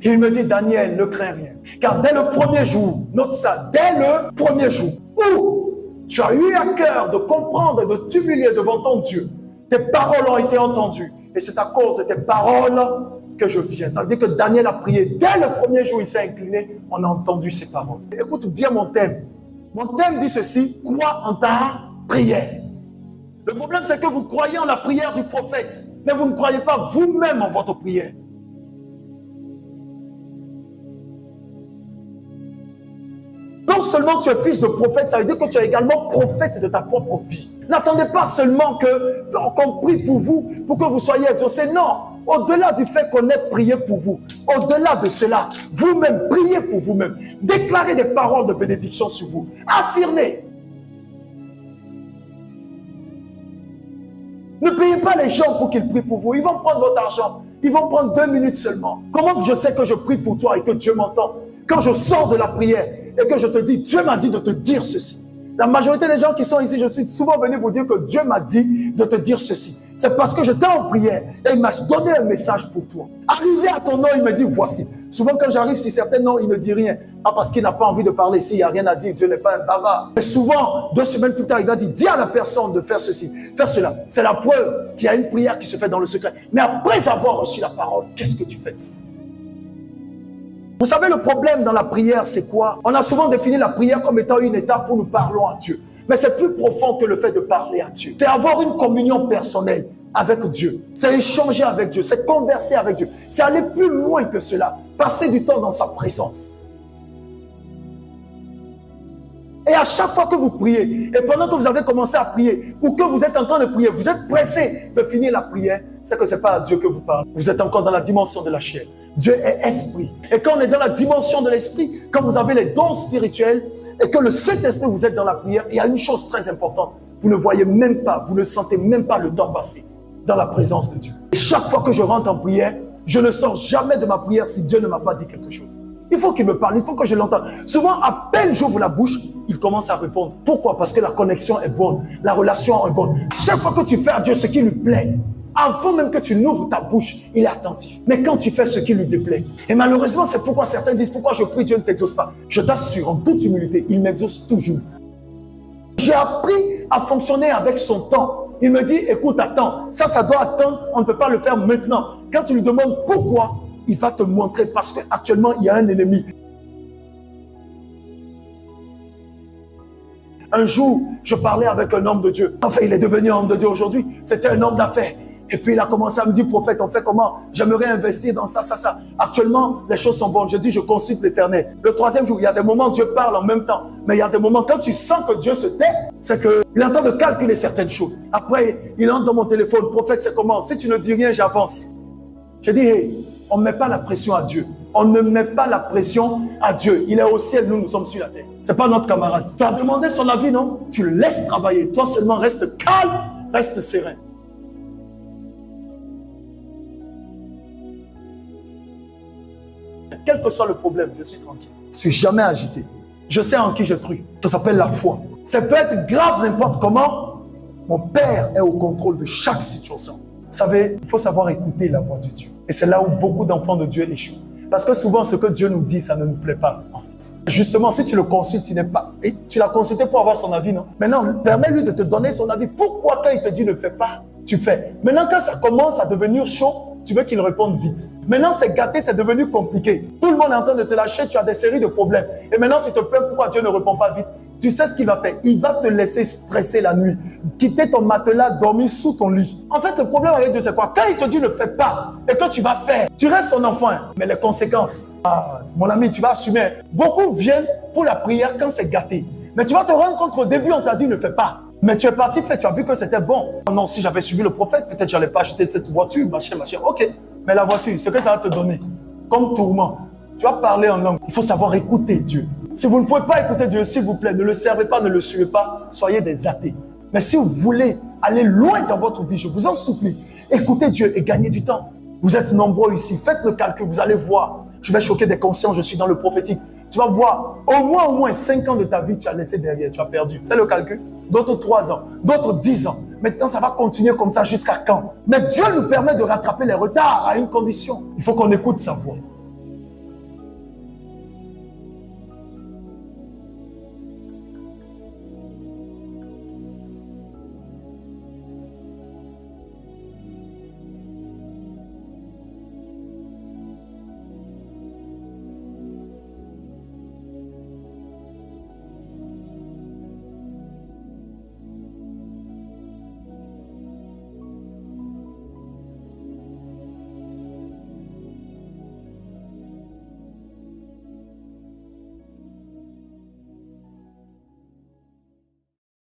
Il me dit, Daniel, ne crains rien. Car dès le premier jour, note ça, dès le premier jour, où tu as eu à cœur de comprendre et de t'humilier devant ton Dieu, tes paroles ont été entendues. Et c'est à cause de tes paroles que je viens. Ça veut dire que Daniel a prié. Dès le premier jour, il s'est incliné. On a entendu ses paroles. Écoute bien mon thème. Mon thème dit ceci, crois en ta prière. Le problème, c'est que vous croyez en la prière du prophète, mais vous ne croyez pas vous-même en votre prière. Non seulement tu es fils de prophète, ça veut dire que tu es également prophète de ta propre vie. N'attendez pas seulement qu'on prie pour vous, pour que vous soyez exaucés. Non, au-delà du fait qu'on ait prié pour vous, au-delà de cela, vous-même, priez pour vous-même. Déclarez des paroles de bénédiction sur vous. Affirmez. Ne payez pas les gens pour qu'ils prient pour vous. Ils vont prendre votre argent. Ils vont prendre 2 minutes seulement. Comment je sais que je prie pour toi et que Dieu m'entend? Quand je sors de la prière et que je te dis, Dieu m'a dit de te dire ceci. La majorité des gens qui sont ici, je suis souvent venu vous dire que Dieu m'a dit de te dire ceci. C'est parce que j'étais en prière et il m'a donné un message pour toi. Arrivé à ton nom, il me dit voici. Souvent quand j'arrive sur certains noms, il ne dit rien. Pas parce qu'il n'a pas envie de parler. S'il n'y a rien à dire, Dieu n'est pas un bavard. Mais souvent, 2 semaines plus tard, il va dire, dis à la personne de faire ceci, faire cela. C'est la preuve qu'il y a une prière qui se fait dans le secret. Mais après avoir reçu la parole, qu'est-ce que tu fais de ça? Vous savez, le problème dans la prière, c'est quoi? On a souvent défini la prière comme étant une étape où nous parlons à Dieu. Mais c'est plus profond que le fait de parler à Dieu. C'est avoir une communion personnelle avec Dieu. C'est échanger avec Dieu. C'est converser avec Dieu. C'est aller plus loin que cela. Passer du temps dans sa présence. Et à chaque fois que vous priez, et pendant que vous avez commencé à prier, ou que vous êtes en train de prier, vous êtes pressé de finir la prière, c'est que ce n'est pas à Dieu que vous parlez. Vous êtes encore dans la dimension de la chair. Dieu est esprit. Et quand on est dans la dimension de l'esprit, quand vous avez les dons spirituels, et que le Saint-Esprit, vous êtes dans la prière, il y a une chose très importante. Vous ne voyez même pas, vous ne sentez même pas le temps passer dans la présence de Dieu. Et chaque fois que je rentre en prière, je ne sors jamais de ma prière si Dieu ne m'a pas dit quelque chose. Il faut qu'il me parle, il faut que je l'entende. Souvent, à peine j'ouvre la bouche, il commence à répondre. Pourquoi? Parce que la connexion est bonne, la relation est bonne. Chaque fois que tu fais à Dieu ce qui lui plaît, avant même que tu n'ouvres ta bouche, il est attentif. Mais quand tu fais ce qui lui déplaît, et malheureusement, c'est pourquoi certains disent, pourquoi je prie, Dieu ne t'exauce pas. Je t'assure, en toute humilité, il m'exauce toujours. J'ai appris à fonctionner avec son temps. Il me dit, écoute, attends, ça doit attendre, on ne peut pas le faire maintenant. Quand tu lui demandes pourquoi, il va te montrer parce qu'actuellement, il y a un ennemi. Un jour, je parlais avec un homme de Dieu. Enfin, il est devenu un homme de Dieu aujourd'hui. C'était un homme d'affaires. Et puis, il a commencé à me dire, prophète, on fait comment? J'aimerais investir dans ça, ça, ça. Actuellement, les choses sont bonnes. Je dis, je consulte l'Éternel. Le 3e jour, il y a des moments où Dieu parle en même temps. Mais il y a des moments, quand tu sens que Dieu se tait, c'est qu'il est en train de calculer certaines choses. Après, il entre dans mon téléphone. Prophète, c'est comment? Si tu ne dis rien, j'avance. Je dis, hey, on ne met pas la pression à Dieu. On ne met pas la pression à Dieu. Il est au ciel, nous sommes sur la terre. Ce n'est pas notre camarade. Tu as demandé son avis, non? Tu le laisses travailler. Toi seulement, reste calme, reste serein. Quel que soit le problème, je suis tranquille. Je ne suis jamais agité. Je sais en qui j'ai cru. Ça s'appelle la foi. Ça peut être grave n'importe comment. Mon Père est au contrôle de chaque situation. Vous savez, il faut savoir écouter la voix de Dieu. Et c'est là où beaucoup d'enfants de Dieu échouent. Parce que souvent, ce que Dieu nous dit, ça ne nous plaît pas, en fait. Justement, si tu le consultes, tu n'es pas... Et tu l'as consulté pour avoir son avis, non? Maintenant, permets-lui de te donner son avis. Pourquoi, quand il te dit ne fais pas, tu fais? Maintenant, quand ça commence à devenir chaud, tu veux qu'il réponde vite. Maintenant, c'est gâté, c'est devenu compliqué. Tout le monde est en train de te lâcher, tu as des séries de problèmes. Et maintenant, tu te plains pourquoi Dieu ne répond pas vite. Tu sais ce qu'il va faire. Il va te laisser stresser la nuit. Quitter ton matelas, dormir sous ton lit. En fait, le problème avec Dieu, c'est quoi? Quand il te dit ne fais pas et que tu vas faire, tu restes son enfant. Mais les conséquences, mon ami, tu vas assumer. Beaucoup viennent pour la prière quand c'est gâté. Mais tu vas te rendre compte qu'au début, on t'a dit ne fais pas. Mais tu es parti faire, tu as vu que c'était bon. Oh non, si j'avais suivi le prophète, peut-être je n'allais pas acheter cette voiture, machin. Ok, mais la voiture, ce que ça va te donner comme tourment, tu vas parler en langue. Il faut savoir écouter Dieu. Si vous ne pouvez pas écouter Dieu, s'il vous plaît, ne le servez pas, ne le suivez pas, soyez des athées. Mais si vous voulez aller loin dans votre vie, je vous en supplie, écoutez Dieu et gagnez du temps. Vous êtes nombreux ici, faites le calcul, vous allez voir. Je vais choquer des consciences, je suis dans le prophétique. Tu vas voir, au moins 5 ans de ta vie, tu as laissé derrière, tu as perdu. Fais le calcul. D'autres 3 ans, d'autres 10 ans. Maintenant, ça va continuer comme ça jusqu'à quand? Mais Dieu nous permet de rattraper les retards à une condition. Il faut qu'on écoute sa voix.